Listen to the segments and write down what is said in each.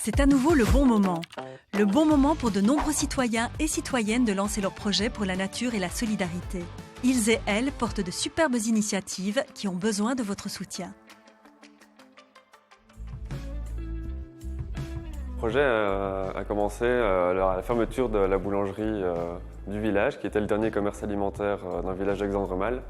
C'est à nouveau le bon moment. Le bon moment pour de nombreux citoyens et citoyennes de lancer leurs projets pour la nature et la solidarité. Ils et elles portent de superbes initiatives qui ont besoin de votre soutien. Le projet a commencé à la fermeture de la boulangerie du village, qui était le dernier commerce alimentaire d'un village d'Alexandre-Mal.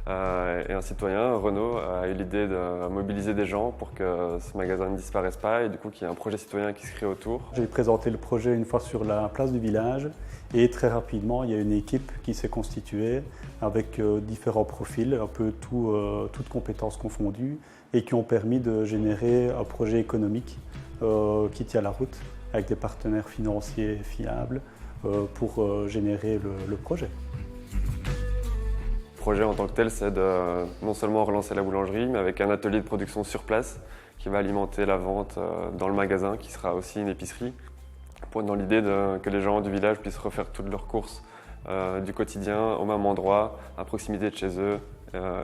Et un citoyen, Renaud, a eu l'idée de mobiliser des gens pour que ce magasin ne disparaisse pas et du coup qu'il y ait un projet citoyen qui se crée autour. J'ai présenté le projet une fois sur la place du village et très rapidement il y a une équipe qui s'est constituée avec différents profils, un peu toutes compétences confondues et qui ont permis de générer un projet économique qui tient la route avec des partenaires financiers fiables pour générer le projet. Le projet en tant que tel, c'est de non seulement relancer la boulangerie, mais avec un atelier de production sur place qui va alimenter la vente dans le magasin, qui sera aussi une épicerie, dans l'idée que les gens du village puissent refaire toutes leurs courses du quotidien au même endroit, à proximité de chez eux,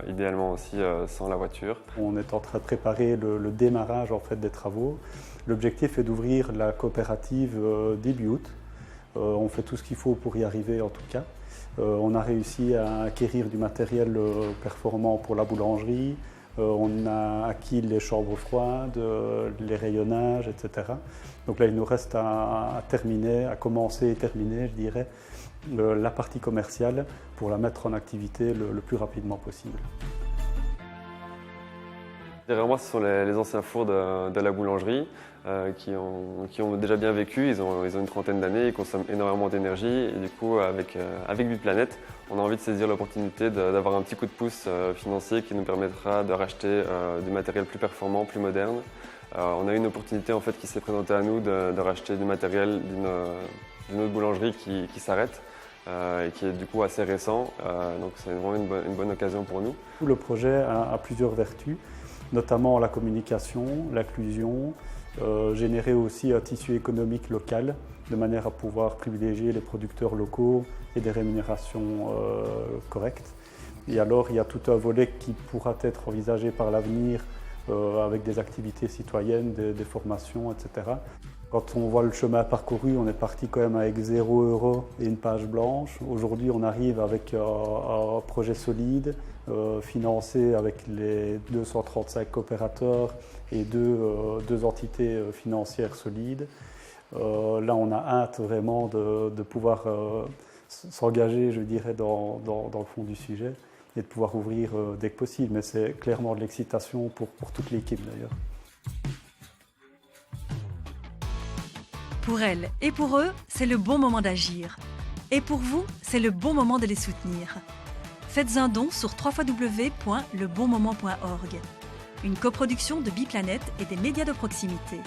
idéalement aussi sans la voiture. On est en train de préparer le démarrage en fait, des travaux. L'objectif est d'ouvrir la coopérative début août. On fait tout ce qu'il faut pour y arriver en tout cas. On a réussi à acquérir du matériel performant pour la boulangerie. On a acquis les chambres froides, les rayonnages, etc. Donc là, il nous reste à terminer, à commencer et terminer, je dirais, la partie commerciale pour la mettre en activité le plus rapidement possible. Derrière moi, ce sont les anciens fours de la boulangerie qui ont déjà bien vécu. Ils ont une trentaine d'années, ils consomment énormément d'énergie. Et du coup, avec Biplanète, on a envie de saisir l'opportunité d'avoir un petit coup de pouce financier qui nous permettra de racheter du matériel plus performant, plus moderne. On a eu une opportunité en fait, qui s'est présentée à nous de racheter du matériel d'une autre boulangerie qui s'arrête. Et qui est du coup assez récent. Donc c'est vraiment une bonne occasion pour nous. Le projet a plusieurs vertus, notamment la communication, l'inclusion, générer aussi un tissu économique local de manière à pouvoir privilégier les producteurs locaux et des rémunérations correctes. Et alors il y a tout un volet qui pourra être envisagé par l'avenir avec des activités citoyennes, des formations, etc. Quand on voit le chemin parcouru, on est parti quand même avec 0 € et une page blanche. Aujourd'hui, on arrive avec un projet solide, financé avec les 235 coopérateurs et deux entités financières solides. Là, on a hâte vraiment de pouvoir s'engager, je dirais, dans le fond du sujet et de pouvoir ouvrir dès que possible. Mais c'est clairement de l'excitation pour toute l'équipe d'ailleurs. Pour elles et pour eux, c'est le bon moment d'agir. Et pour vous, c'est le bon moment de les soutenir. Faites un don sur www.lebonmoment.org. Une coproduction de Biplanète et des médias de proximité.